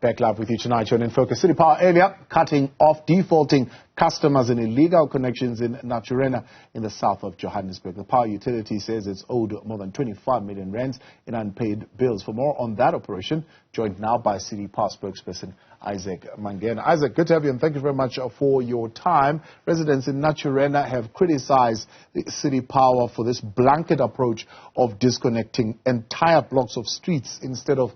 Back live with you tonight. You're in Focus. City Power earlier cutting off defaulting customers in illegal connections in Naturena in the south of Johannesburg. The power utility says it's owed more than 25 million rands in unpaid bills. For more on that operation, joined now by City Power spokesperson Isaac Mangena. Isaac, good to have you, and thank you very much for your time. Residents in Naturena have criticized the City Power for this blanket approach of disconnecting entire blocks of streets instead of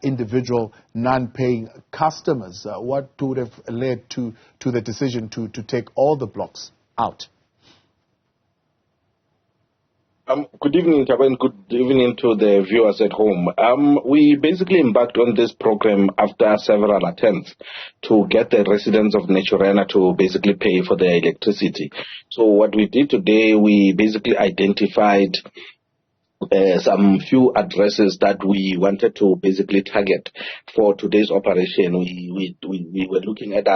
individual non-paying customers. What would have led to the decision to take all the blocks out? Good evening, Kevin. Good evening to the viewers at home. We basically embarked on this program after several attempts to get the residents of Naturena to basically pay for their electricity. So what we did today, we basically identified some few addresses that we wanted to basically target for today's operation. We were looking at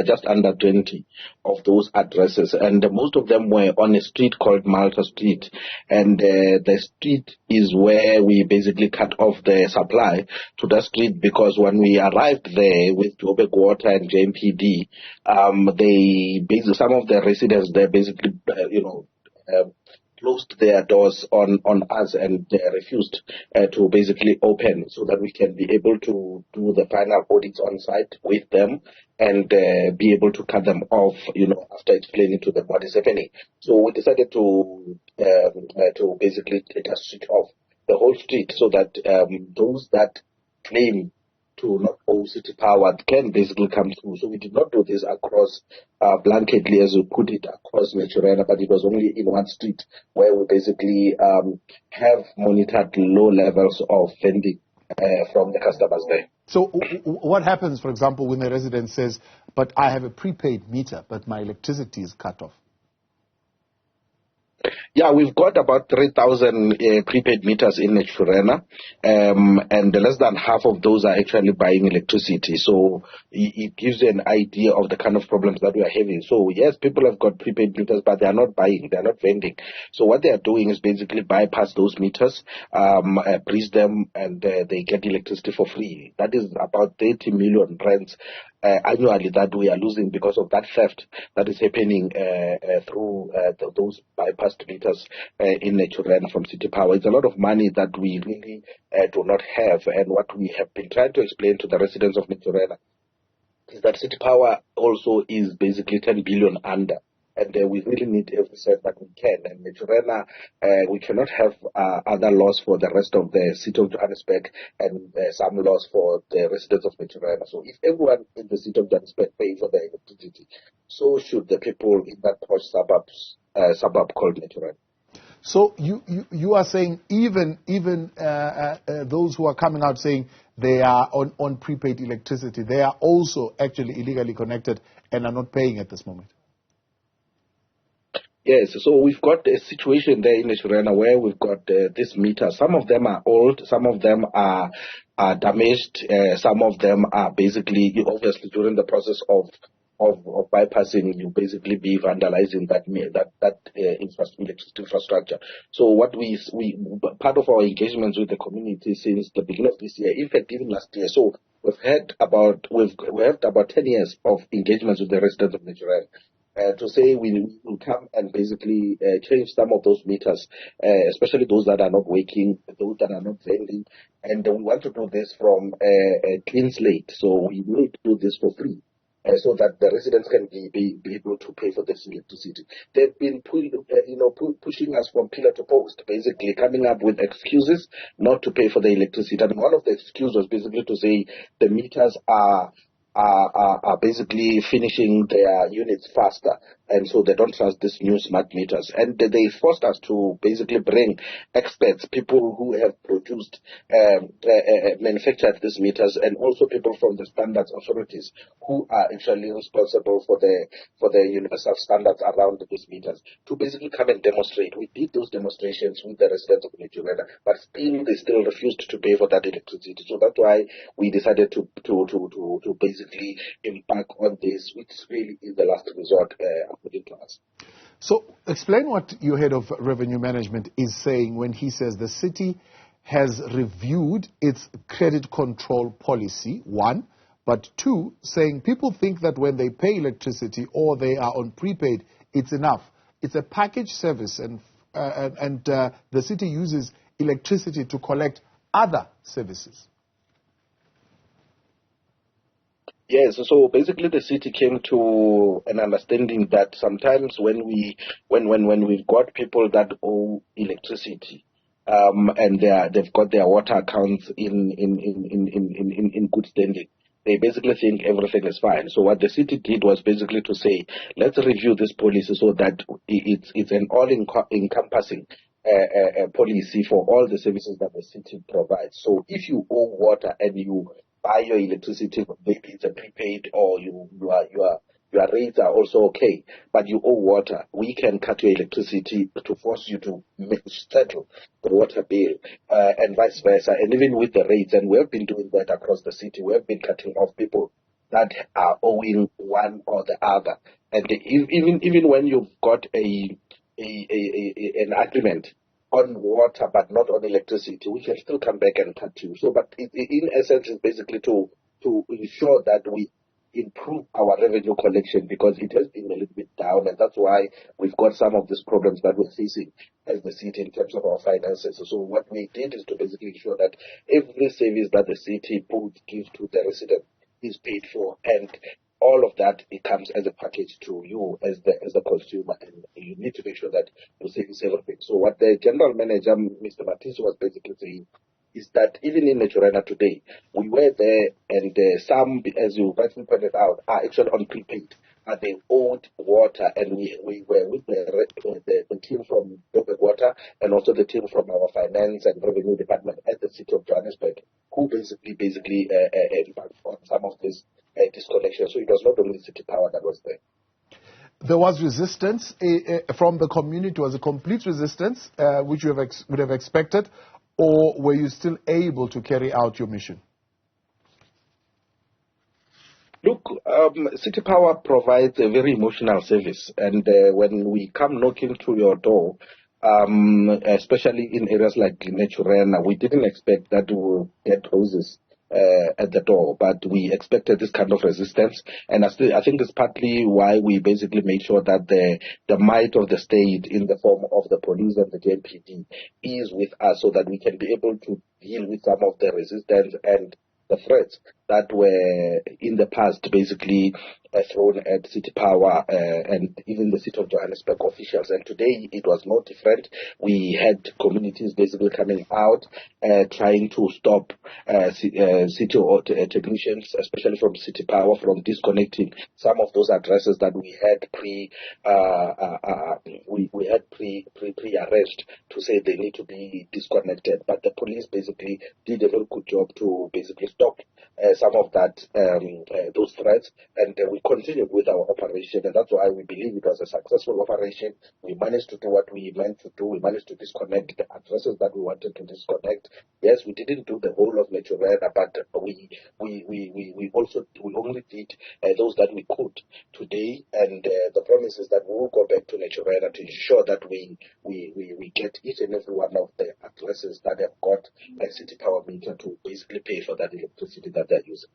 just under 20 of those addresses, and most of them were on a street called Malta Street, and the street is where we basically cut off the supply to the street, because when we arrived there with Joburg Water and JMPD, some of the residents there basically closed their doors on us, and they refused to basically open so that we can be able to do the final audits on site with them and be able to cut them off, after explaining to them what is happening. So we decided to basically take a street off the whole street so that those that claim to not owe City Power can basically come through. So we did not do this across blanketly, as we put it, across Naturena, but it was only in one street where we basically have monitored low levels of vending from the customers there. So what happens, for example, when a resident says, but I have a prepaid meter, but my electricity is cut off? Yeah, we've got about 3,000 prepaid meters in Naturena, and less than half of those are actually buying electricity. So it gives you an idea of the kind of problems that we are having. So yes, people have got prepaid meters, but they are not buying, they are not vending. So what they are doing is basically bypass those meters, breach them, and they get electricity for free. That is about 30 million rands annually that we are losing because of that theft that is happening through those bypassed meters in Naturena from City Power. It's a lot of money that we really do not have, and what we have been trying to explain to the residents of Naturena is that City Power also is basically 10 billion under. And we really need every cent that we can. And Naturena, we cannot have other loss for the rest of the city of Johannesburg and some loss for the residents of Naturena. So if everyone in the city of Johannesburg pay for their electricity, so should the people in that posh suburb called Naturena. So you are saying even those who are coming out saying they are on prepaid electricity, they are also actually illegally connected and are not paying at this moment? Yes, so we've got a situation there in Naturena where we've got this meter. Some of them are old, some of them are damaged, some of them are basically, obviously during the process of bypassing, you basically be vandalizing that electricity infrastructure. So what we part of our engagements with the community since the beginning of this year, in fact even last year, so we've had about 10 years of engagements with the residents of Naturena. To say we will come and basically change some of those meters, especially those that are not working, those that are not vending, and we want to do this from a clean slate. So we will do this for free, so that the residents can be able to pay for this electricity. They've been pushing us from pillar to post, basically coming up with excuses not to pay for the electricity. And one of the excuses was basically to say the meters are basically finishing their units faster, and so they don't trust these new smart meters. And they forced us to basically bring experts, people who have produced, manufactured these meters, and also people from the standards authorities who are actually responsible for the universal standards around these meters, to basically come and demonstrate. We did those demonstrations with the residents of Naturena, but they still refused to pay for that electricity. So that's why we decided to basically embark on this, which really is the last resort according to us. So explain what your head of revenue management is saying when he says the city has reviewed its credit control policy, one, but two, saying people think that when they pay electricity or they are on prepaid, it's enough. It's a package service, and the city uses electricity to collect other services. Yes, so basically the city came to an understanding that sometimes when we've got people that owe electricity, and they've got their water accounts in good standing, they basically think everything is fine. So what the city did was basically to say, let's review this policy so that it's an all-encompassing policy for all the services that the city provides. So if you owe water and you buy your electricity, maybe it's a prepaid or your rates are also okay, but you owe water, we can cut your electricity to force you to settle the water bill, and vice versa, and even with the rates. And we have been doing that across the city. We have been cutting off people that are owing one or the other. And even when you've got an agreement on water but not on electricity, we can still come back and cut you. So, but in essence, it's basically to ensure that we improve our revenue collection, because it has been a little bit down, and that's why we've got some of these problems that we're facing as the city in terms of our finances. So what we did is to basically ensure that every service that the city gives to the resident is paid for, and all of that, it comes as a package to you as the consumer, and you need to make sure that you service everything. So what the general manager, Mr. Matisse, was basically saying is that even in Naturena today, we were there, and some, as you rightly pointed out, are actually on prepaid. They owed water, and we were with the team from Joburg Water and also the team from our finance and revenue department at the city of Johannesburg, who basically embarked on some of this disconnection. So it was not only City Power that was there. There was resistance from the community. Was a complete resistance, which you would have expected, or were you still able to carry out your mission? Look, City Power provides a very emotional service, and when we come knocking to your door, especially in areas like Naturena, we didn't expect that we would get roses at the door, but we expected this kind of resistance, and I think it's partly why we basically made sure that the might of the state in the form of the police and the JMPD is with us, so that we can be able to deal with some of the resistance and the threats that were in the past basically thrown at City Power and even the City of Johannesburg officials. And today it was no different. We had communities basically coming out trying to stop city technicians, especially from City Power, from disconnecting some of those addresses that we had pre-arrest to say they need to be disconnected. But the police basically did a very good job to basically stop some of that, those threats, and we continued with our operation, and that's why we believe it was a successful operation. We managed to do what we meant to do. We managed to disconnect the addresses that we wanted to disconnect. Yes, we didn't do the whole of Naturena, but we only did those that we could today, and the promise is that we will go back to Naturena to ensure that we get each and every one of the addresses that have got a City Power meter to basically pay for that electricity that they're using.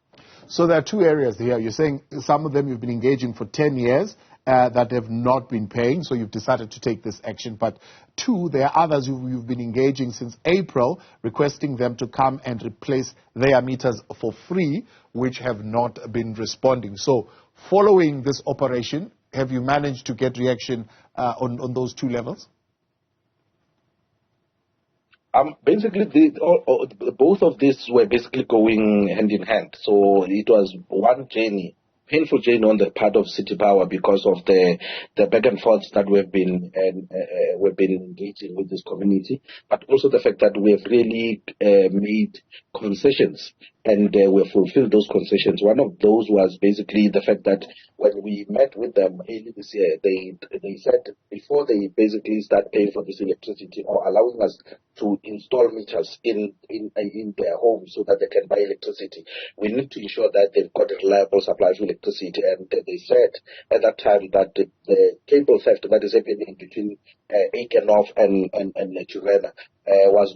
So there are two areas here. You're saying some of them you've been engaging for 10 years that have not been paying, so you've decided to take this action. But two, there are others you've been engaging since April, requesting them to come and replace their meters for free, which have not been responding. So following this operation, have you managed to get reaction on those two levels? Basically, both of these were basically going hand in hand. So it was one journey, painful journey on the part of City Power because of the back and forth that we've been engaging with this community, but also the fact that we have really made concessions and we have fulfilled those concessions. One of those was basically the fact that when we met with them early this year, they said before they basically start paying for this electricity or allowing us to install meters in their homes so that they can buy electricity, we need to ensure that they've got a reliable supply of electricity. And they said at that time that the cable theft that is happening between Aikenhof and Naturena was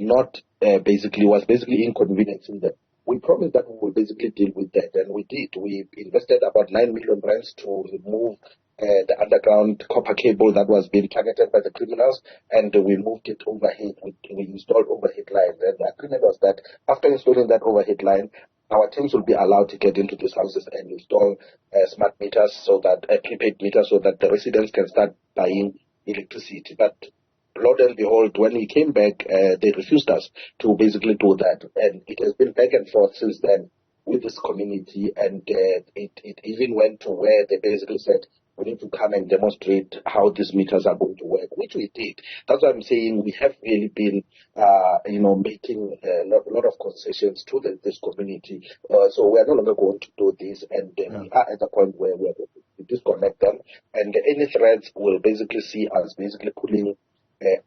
basically inconveniencing them. we promised that we will basically deal with that, and we did. We invested about 9 million rands to remove the underground copper cable that was being targeted by the criminals, and we moved it overhead. We installed overhead lines, and the agreement was that after installing that overhead line, our teams will be allowed to get into these houses and install smart meters, so that prepaid meters, so that the residents can start buying electricity. But lo and behold, when we came back, they refused us to basically do that, and it has been back and forth since then with this community, and it even went to where they basically said, we need to come and demonstrate how these meters are going to work, which we did. That's why I'm saying we have really been, making a lot of concessions to this community. So we are no longer going to do this, and we are at the point where we are going to disconnect them, and any threats will basically see us basically pulling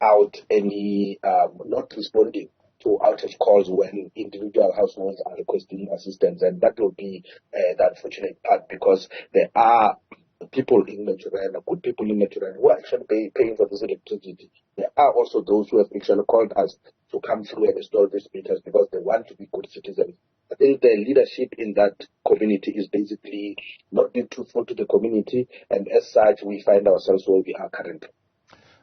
out any, not responding to outage calls when individual households are requesting assistance. And that will be the unfortunate part, because there are people in Naturena, good people in Naturena, who are actually paying for this electricity. There are also those who have actually called us to come through and install these meters because they want to be good citizens. I think the leadership in that community is basically not being truthful to the community, and as such, we find ourselves where we are currently.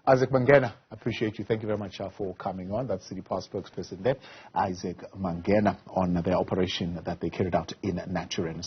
Isaac Mangena, appreciate you. Thank you very much for coming on. That's City Power spokesperson there, Isaac Mangena, on their operation that they carried out in Naturena.